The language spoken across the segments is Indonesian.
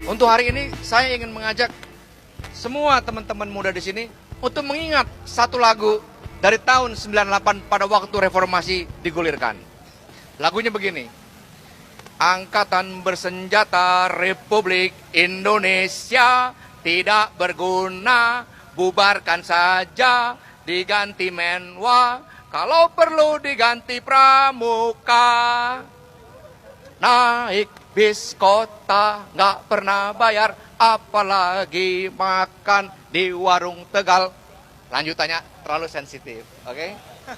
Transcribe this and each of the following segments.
Untuk hari ini saya ingin mengajak semua teman-teman muda di sini untuk mengingat satu lagu dari tahun 98 pada waktu reformasi digulirkan. Lagunya begini. Angkatan bersenjata Republik Indonesia tidak berguna, bubarkan saja, diganti menwa, kalau perlu diganti pramuka. Naik bis kota nggak pernah bayar, apalagi makan di warung Tegal. Lanjutannya terlalu sensitif, oke?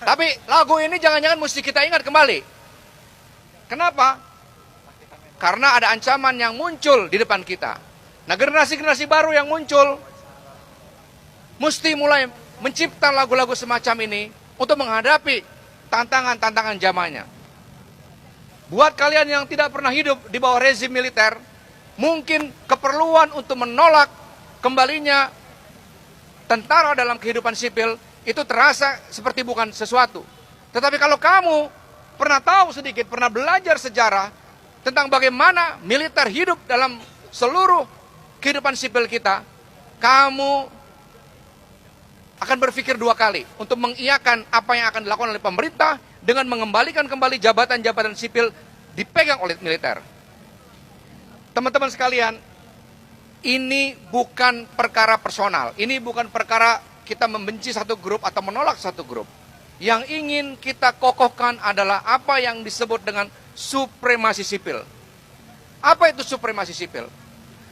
Tapi lagu ini jangan-jangan mesti kita ingat kembali. Kenapa? Karena ada ancaman yang muncul di depan kita. Nah, generasi-generasi baru yang muncul mesti mulai mencipta lagu-lagu semacam ini untuk menghadapi tantangan-tantangan zamannya. Buat kalian yang tidak pernah hidup di bawah rezim militer, mungkin keperluan untuk menolak kembalinya tentara dalam kehidupan sipil itu terasa seperti bukan sesuatu. Tetapi kalau kamu pernah tahu sedikit, pernah belajar sejarah tentang bagaimana militer hidup dalam seluruh kehidupan sipil kita, kamu akan berpikir dua kali untuk mengiyakan apa yang akan dilakukan oleh pemerintah dengan mengembalikan kembali jabatan-jabatan sipil dipegang oleh militer. Teman-teman sekalian, ini bukan perkara personal, ini bukan perkara kita membenci satu grup atau menolak satu grup. Yang ingin kita kokohkan adalah apa yang disebut dengan supremasi sipil. Apa itu supremasi sipil?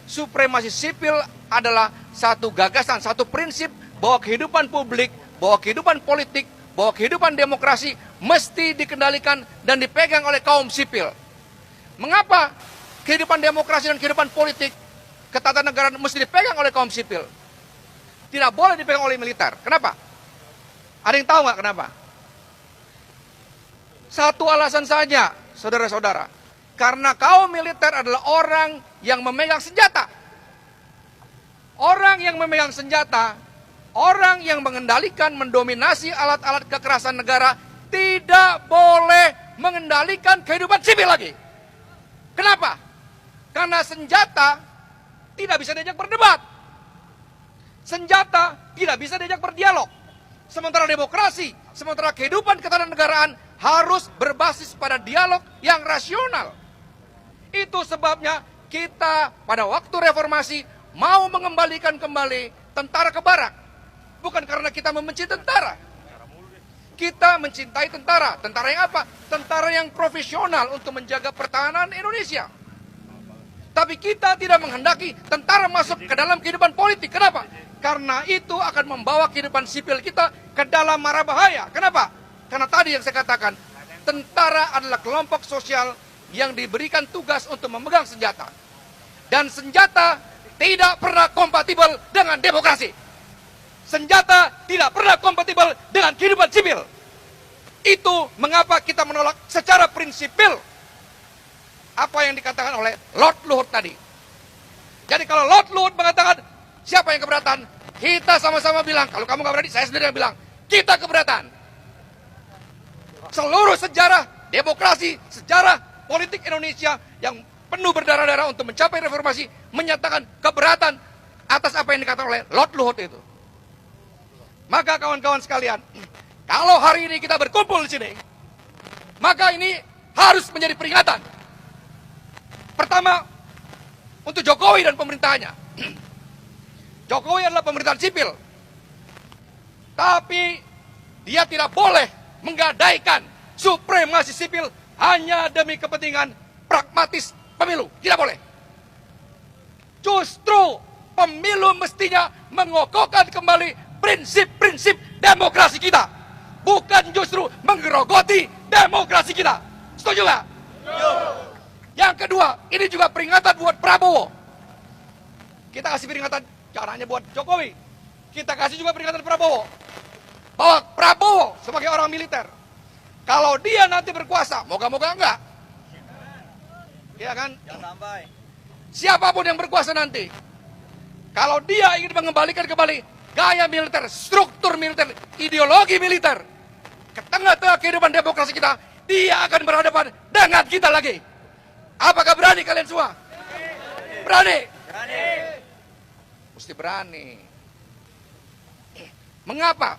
Supremasi sipil adalah satu gagasan, satu prinsip bahwa kehidupan publik, bahwa kehidupan politik, bahwa kehidupan demokrasi mesti dikendalikan dan dipegang oleh kaum sipil. Mengapa kehidupan demokrasi dan kehidupan politik, ketatanegaraan mesti dipegang oleh kaum sipil? Tidak boleh dipegang oleh militer. Kenapa? Ada yang tahu nggak kenapa? Satu alasan saja, saudara-saudara. Karena kaum militer adalah orang yang memegang senjata. Orang yang memegang senjata, orang yang mengendalikan, mendominasi alat-alat kekerasan negara, tidak boleh mengendalikan kehidupan sipil lagi. Kenapa? Karena senjata tidak bisa diajak berdebat. Senjata tidak bisa diajak berdialog. Sementara demokrasi, sementara kehidupan ketatanegaraan harus berbasis pada dialog yang rasional. Itu sebabnya kita pada waktu reformasi mau mengembalikan kembali tentara ke barak. Bukan karena kita membenci tentara. Kita mencintai tentara. Tentara yang apa? Tentara yang profesional untuk menjaga pertahanan Indonesia. Tapi kita tidak menghendaki tentara masuk ke dalam kehidupan politik. Kenapa? Karena itu akan membawa kehidupan sipil kita ke dalam mara bahaya. Kenapa? Karena tadi yang saya katakan, tentara adalah kelompok sosial yang diberikan tugas untuk memegang senjata. Dan senjata tidak pernah kompatibel dengan demokrasi. Senjata tidak pernah kompatibel dengan kehidupan sipil. Itu mengapa kita menolak secara prinsipil apa yang dikatakan oleh Lord Luhut tadi. Jadi kalau Lord Luhut mengatakan siapa yang keberatan, kita sama-sama bilang, kalau kamu gak berani, saya sendiri yang bilang, kita keberatan. Seluruh sejarah demokrasi, sejarah politik Indonesia yang penuh berdarah-darah untuk mencapai reformasi menyatakan keberatan atas apa yang dikatakan oleh Lord Luhut itu. Maka kawan-kawan sekalian, kalau hari ini kita berkumpul di sini, maka ini harus menjadi peringatan. Pertama, untuk Jokowi dan pemerintahnya. Jokowi adalah pemerintahan sipil. Tapi dia tidak boleh menggadaikan supremasi sipil hanya demi kepentingan pragmatis pemilu. Tidak boleh. Justru pemilu mestinya mengokohkan kembali prinsip-prinsip demokrasi kita. Bukan justru menggerogoti demokrasi kita. Setuju nggak? Yang kedua, ini juga peringatan buat Prabowo. Kita kasih peringatan, jangan hanya buat Jokowi. Kita kasih juga peringatan Prabowo. Bahwa Prabowo sebagai orang militer, kalau dia nanti berkuasa, moga-moga enggak. Ya kan? Jangan sampai. Siapapun yang berkuasa nanti, kalau dia ingin mengembalikan kembali gaya militer, struktur militer, ideologi militer ke tengah-tengah kehidupan demokrasi kita, dia akan berhadapan dengan kita lagi. Apakah berani kalian semua? Berani? Mesti berani. Mengapa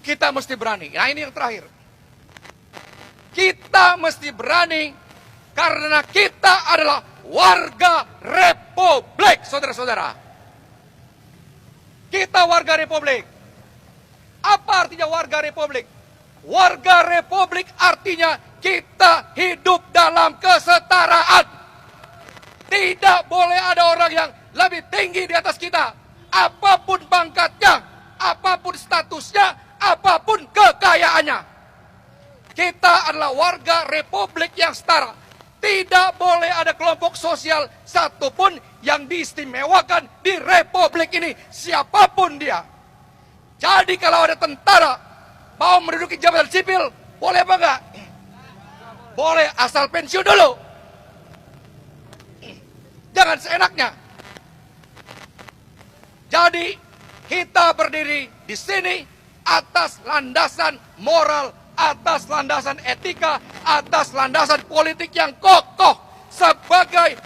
kita mesti berani? Nah, ini yang terakhir. Kita mesti berani karena kita adalah warga Republik, saudara-saudara. Kita warga Republik. Apa artinya warga Republik? Warga Republik artinya kita hidup dalam kesetaraan. Tidak boleh ada orang yang lebih tinggi di atas kita. Apapun pangkatnya, apapun statusnya, apapun kekayaannya. Kita adalah warga Republik yang setara. Tidak boleh ada kelompok sosial satupun yang diistimewakan di Republik ini, siapapun dia. Jadi kalau ada tentara mau menduduki jabatan sipil, boleh apa enggak? Boleh, asal pensiun dulu. Jangan seenaknya. Jadi kita berdiri di sini atas landasan moral, atas landasan etika, atas landasan politik yang kokoh sebagai